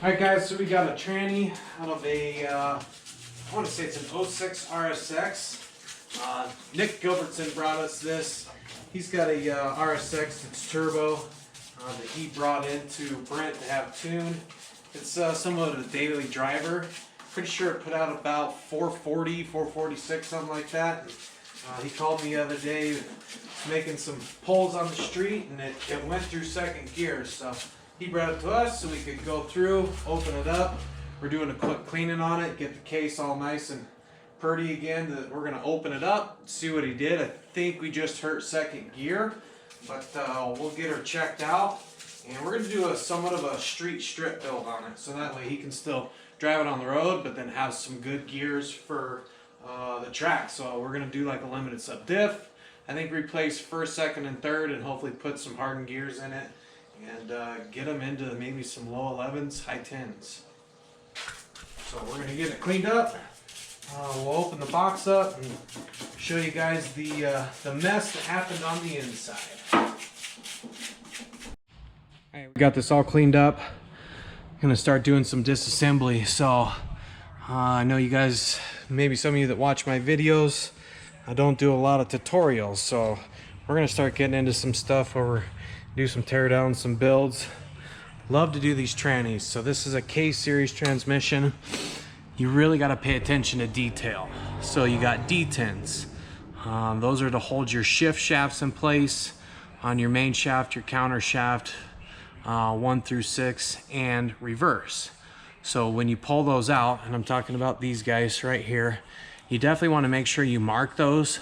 Alright guys, so we got a tranny out of a, I want to say it's an 06 RSX. Nick Gilbertson brought us this. He's got a RSX that's turbo that he brought into Brent to have tuned. It's somewhat of a daily driver. Pretty sure it put out about 440, 446, something like that. He called me the other day making some pulls on the street, and it went through second gear. So he brought it to us so we could go through, open it up. We're doing a quick cleaning on it, get the case all nice and pretty again. We're going to open it up, see what he did. I think we just hurt second gear, but we'll get her checked out. And we're going to do somewhat of a street strip build on it, so that way he can still drive it on the road, but then have some good gears for the track. So we're going to do like a limited sub diff. I think replace first, second, and third, and hopefully put some hardened gears in it, and get them into maybe some low 11s, high 10s. So we're going to get it cleaned up. We'll open the box up and show you guys the mess that happened on the inside. Alright, we got this all cleaned up. I'm going to start doing some disassembly. So I know you guys, maybe some of you that watch my videos, I don't do a lot of tutorials. So we're going to start getting into some stuff where we're do some tear downs, some builds. Love to do these trannies. So this is a K-series transmission. You really got to pay attention to detail. So you got detents. Those are to hold your shift shafts in place on your main shaft, your counter shaft, 1 through 6, and reverse. So when you pull those out, and I'm talking about these guys right here, you definitely want to make sure you mark those,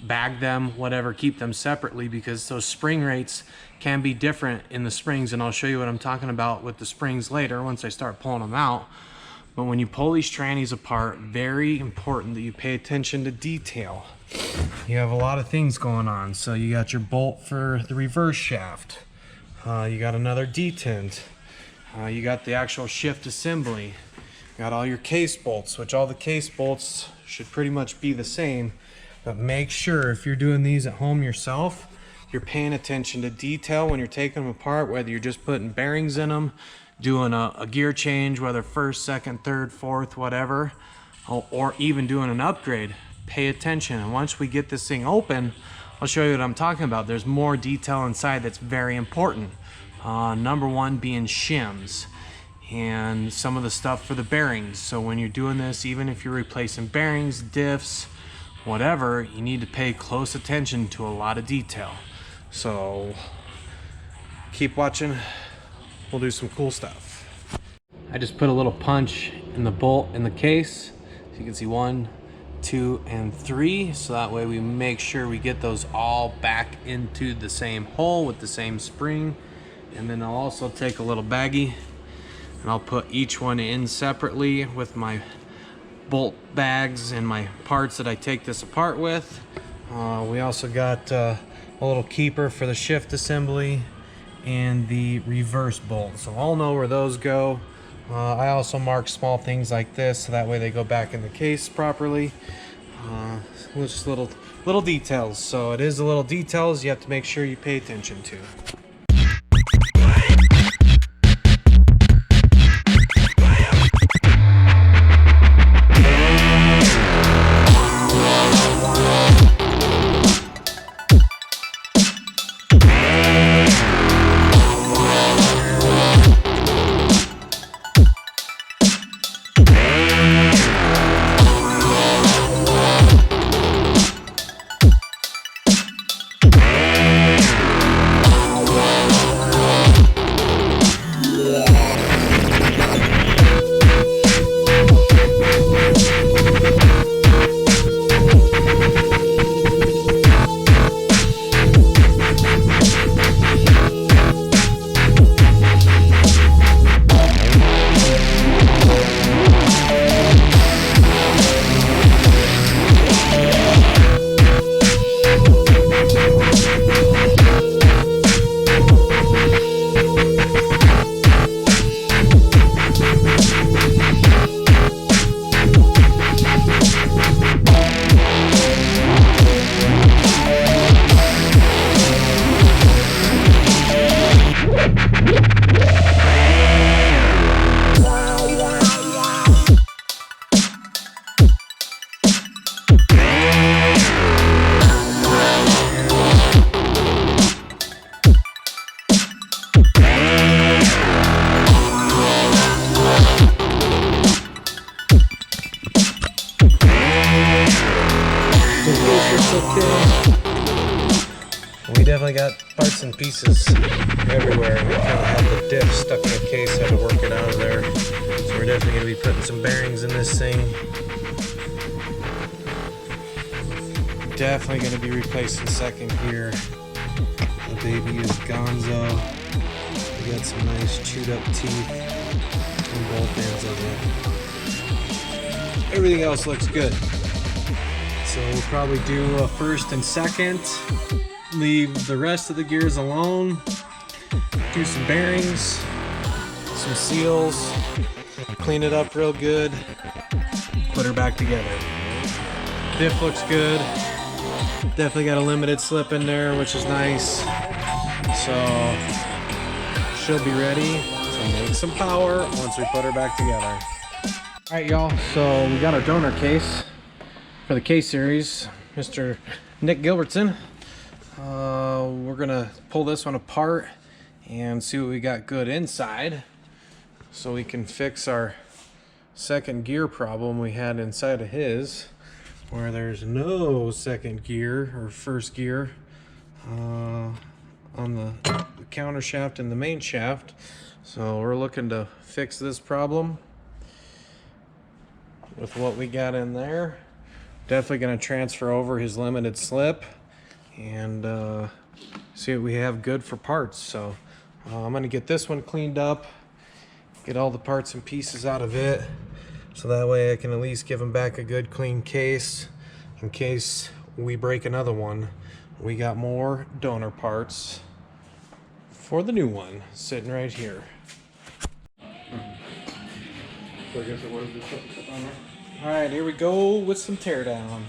bag them, whatever, keep them separately, because those spring rates can be different in the springs, and I'll show you what I'm talking about with the springs later once I start pulling them out. But when you pull these trannies apart, very important that you pay attention to detail. You have a lot of things going on. So you got your bolt for the reverse shaft, you got another detent, you got the actual shift assembly, you got all your case bolts, which all the case bolts should pretty much be the same. But make sure if you're doing these at home yourself, you're paying attention to detail when you're taking them apart, whether you're just putting bearings in them, doing a gear change, whether first, second, third, fourth, whatever, or even doing an upgrade. Pay attention. And once we get this thing open, I'll show you what I'm talking about. There's more detail inside that's very important. Number one being shims and some of the stuff for the bearings. So when you're doing this, even if you're replacing bearings, diffs, whatever, you need to pay close attention to a lot of detail. So keep watching, we'll do some cool stuff. I just put a little punch in the bolt in the case, so you can see 1, 2, and 3, so that way we make sure we get those all back into the same hole with the same spring. And then I'll also take a little baggie and I'll put each one in separately with my bolt bags and my parts that I take this apart with. We also got a little keeper for the shift assembly and the reverse bolt, so I'll know where those go. I also mark small things like this so that way they go back in the case properly. Just little details. So it is the little details you have to make sure you pay attention to. okay. We definitely got parts and pieces everywhere. We kind of had the diff stuck in the case, had to work it out of there. So we're definitely going to be putting some bearings in this thing. Definitely going to be replacing second gear. The baby is gonzo. We got some nice chewed up teeth and both ends of it. Everything else looks good. So we'll probably do a first and second. Leave the rest of the gears alone, do some bearings, some seals, clean it up real good, put her back together. Diff looks good. Definitely got a limited slip in there, which is nice. So she'll be ready to make some power once we put her back together. All right, y'all, so we got our donor case for the K series, Mr. Nick Gilbertson. We're gonna pull this one apart and see what we got good inside so we can fix our second gear problem we had inside of his, where there's no second gear or first gear on the counter shaft and the main shaft. So we're looking to fix this problem with what we got in there. Definitely going to transfer over his limited slip and see what we have good for parts. So I'm going to get this one cleaned up, get all the parts and pieces out of it, so that way I can at least give him back a good clean case in case we break another one. We got more donor parts for the new one sitting right here. So I guess it was just on there. All right, here we go with some teardown.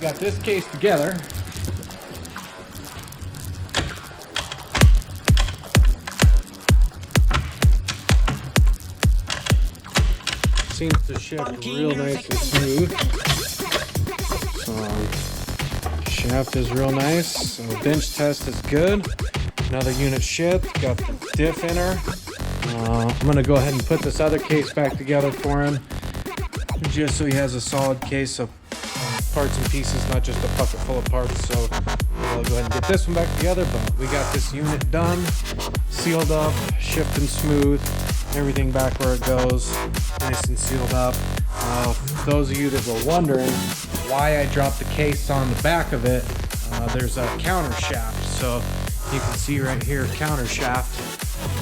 got this case together. Seems to shift real nice and smooth. So, shaft is real nice. So bench test is good. Another unit shipped. Got the diff in her. I'm gonna go ahead and put this other case back together for him, just so he has a solid case of parts and pieces, not just a bucket full of parts. So I'll go ahead and get this one back together. But we got this unit done, sealed up, shipped and smooth. Everything back where it goes, nice and sealed up. For those of you that were wondering why I dropped the case on the back of it, there's a counter shaft. So you can see right here, counter shaft.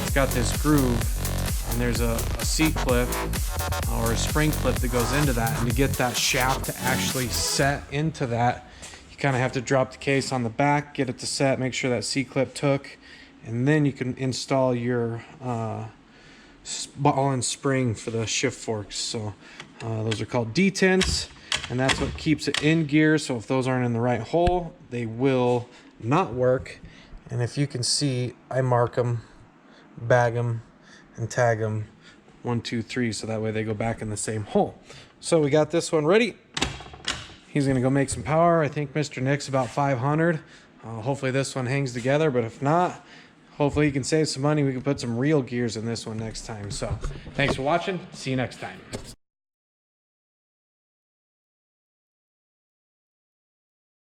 It's got this groove, and there's a seat clip or a spring clip that goes into that. And to get that shaft to actually set into that, you kind of have to drop the case on the back, get it to set, make sure that seat clip took, and then you can install your ball and spring for the shift forks. So those are called detents, and that's what keeps it in gear. So if those aren't in the right hole, they will not work. And if you can see, I mark them, bag them, and tag them 1, 2, 3, so that way they go back in the same hole. So we got this one ready. He's gonna go make some power. I think Mr. Nick's about 500. Hopefully this one hangs together, but if not, hopefully you can save some money. We can put some real gears in this one next time. So thanks for watching. See you next time.